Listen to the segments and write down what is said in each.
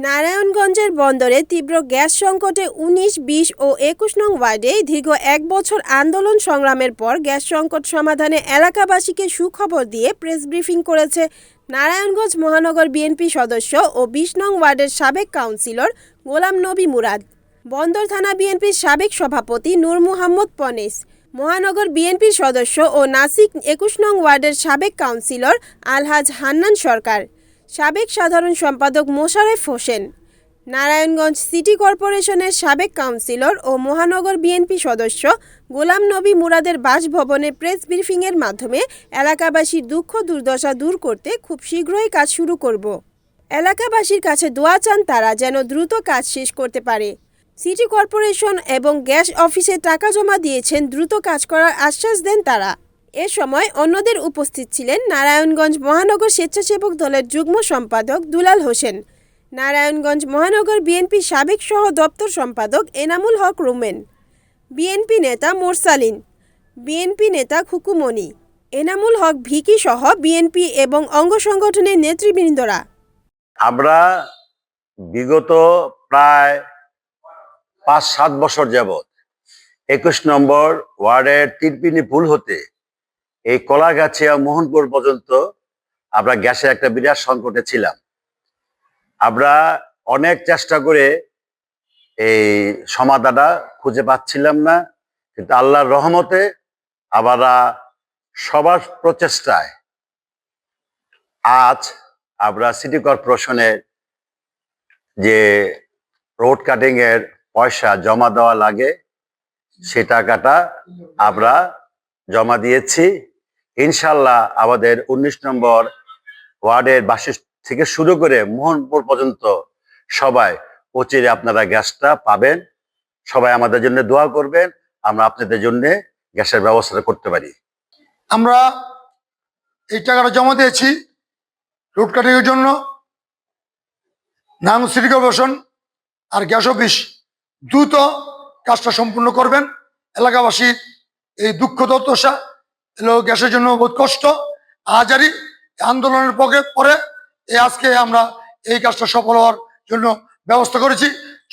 নারায়ণগঞ্জের বন্দরে তীব্র গ্যাস সংকটে ১৯, ২০ ও ২১ নং ওয়ার্ডে দীর্ঘ এক বছর আন্দোলন সংগ্রামের পর গ্যাস সংকট সমাধানে এলাকাবাসীকে সুখবর দিয়ে প্রেস ব্রিফিং করেছে নারায়ণগঞ্জ মহানগর বিএনপি সদস্য ও ২০ নং ওয়ার্ডের সাবেক কাউন্সিলর গোলাম নবী মুরাদ, বন্দর থানা বিএনপির সাবেক সভাপতি নূর মোহাম্মদ পনেস, মহানগর বিএনপির সদস্য ও নাসিক ২১ নং ওয়ার্ডের সাবেক কাউন্সিলর আলহাজ হান্নান সরকার, সাবেক সাধারণ সম্পাদক মোশারেফ হোসেন, নারায়ণগঞ্জ সিটি কর্পোরেশনের সাবেক কাউন্সিলর ও মহানগর বিএনপি সদস্য গোলাম নবী মুরাদের বাসভবনে প্রেস ব্রিফিংয়ের মাধ্যমে এলাকাবাসীর দুঃখ দুর্দশা দূর করতে খুব শীঘ্রই কাজ শুরু করব। এলাকাবাসীর কাছে দোয়া চান তারা যেন দ্রুত কাজ শেষ করতে পারে। সিটি কর্পোরেশন এবং গ্যাস অফিসে টাকা জমা দিয়েছেন, দ্রুত কাজ করার আশ্বাস দেন তারা। এ সময় অন্যদের উপস্থিত ছিলেন নারায়ণগঞ্জ মহানগর স্বেচ্ছাসেবক দলের যুগ্ম সম্পাদক দুলাল হোসেন, নারায়ণগঞ্জ মহানগর বিএনপি সাবেক সহ দপ্তর সম্পাদক এনামুল হক রুমেন, বিএনপি নেতা মোরসালিন, বিএনপি নেতা খুকুমণি, এনামুল হক ভিকি সহ বিএনপি এবং অঙ্গ সংগঠনের নেতৃবৃন্দরা। আমরা বিগত প্রায় ৫-৭ বছর যাবৎ ২১ নম্বর ওয়ার্ডের তিরপিনি পুল হতে এই কলাগাছিয়া মোহনপুর পর্যন্ত আমরা গ্যাসের একটা বিরাট সংকটে ছিলাম। আমরা অনেক চেষ্টা করে এই সমাধানটা খুঁজে পাচ্ছিলাম না, কিন্তু আল্লাহর রহমতে আমরা সবার প্রচেষ্টায় আজ আমরা সিটি কর্পোরেশনের যে রোড কাটিং এর পয়সা জমা দেওয়া লাগে সে টাকাটা আমরা জমা দিয়েছি। ইনশাল্লাহ আমাদের ১৯ নম্বর ওয়ার্ডের বাসী থেকে শুরু করে মোহনপুর পর্যন্ত সবাই অচিরে আপনারা গ্যাসটা পাবেন। সবাই আমাদের জন্য দোয়া করবেন, আমরা আপনাদের জন্য গ্যাসের ব্যবস্থা করতে পারি। আমরা এই টাকাটা জমা দিয়েছি রোড কাটিং এর জন্য। নারায়ণগঞ্জ সিটি কর্পোরেশন আর গ্যাস অফিস দ্রুত কাজটা সম্পূর্ণ করবেন। এলাকাবাসীর এই দুঃখ দুর্দশা এলো গ্যাসের জন্য বহুত কষ্ট, আহাজারি আন্দোলনের পরে আজকে আমরা এই কাজটা সফল হওয়ার জন্য ব্যবস্থা করেছি।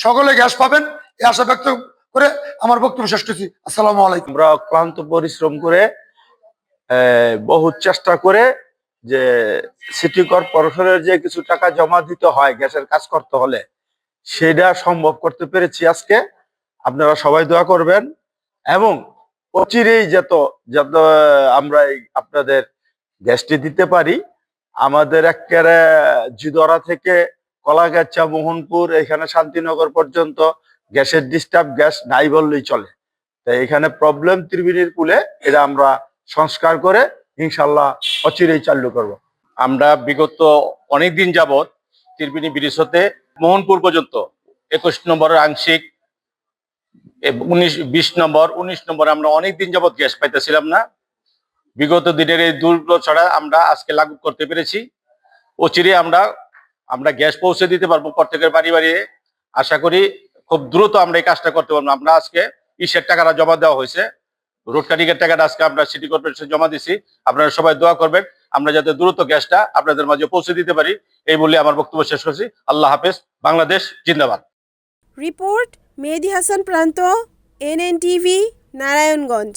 সকলে গ্যাস পাবেন এই আশা ব্যক্ত করে আমার বক্তব্য শেষ করছি। আসসালামু আলাইকুম। আমরা ক্লান্ত পরিশ্রম করে বহু চেষ্টা করে যে সিটি কর্পোরেশনের যে কিছু টাকা জমা দিতে হয় গ্যাসের কাজ করতে হলে সেটা সম্ভব করতে পেরেছি আজকে। আপনারা সবাই দোয়া করবেন এবং অচিরেই যত আমরা আপনাদের গ্যাসটি দিতে পারি। আমাদের একেবারে জিদরা থেকে কলাগাছা মোহনপুর এখানে শান্তিনগর পর্যন্ত গ্যাসের ডিস্টার্ব, গ্যাস নাই বললেই চলে। তাই এখানে প্রবলেম ত্রিবেণীর কুলে এটা আমরা সংস্কার করে ইনশাল্লাহ অচিরেই চালু করব। আমরা বিগত অনেকদিন যাবৎ ত্রিবেণী ব্রিজ হতে মোহনপুর পর্যন্ত ২১ নম্বরের আংশিক ২০ নম্বর ১৯ নম্বর আমরা অনেকদিন যাবৎ গ্যাস পাইতেছিলাম না। বিগত দিনের এই দুর্দশাটা আমরা আজকে লাগু করতে পেরেছি। অচিরে আমরা গ্যাস পৌঁছে দিতে পারবো প্রত্যেকের বাড়ি বাড়ি। আশা করি খুব দ্রুত আমরা এই কাজটা করতে পারবো। আমরা আজকে ইসের টাকাটা জমা দেওয়া হয়েছে, রোড কাটিং এর টাকাটা আজকে আমরা সিটি কর্পোরেশন জমা দিছি। আপনারা সবাই দোয়া করবেন আমরা যাতে দ্রুত গ্যাসটা আপনাদের মাঝে পৌঁছে দিতে পারি। এই বলে আমার বক্তব্য শেষ করছি। আল্লাহ হাফেজ। বাংলাদেশ জিন্দাবাদ। রিপোর্ট মেহেদী হাসান প্রান্ত, NNTV, নারায়ণগঞ্জ।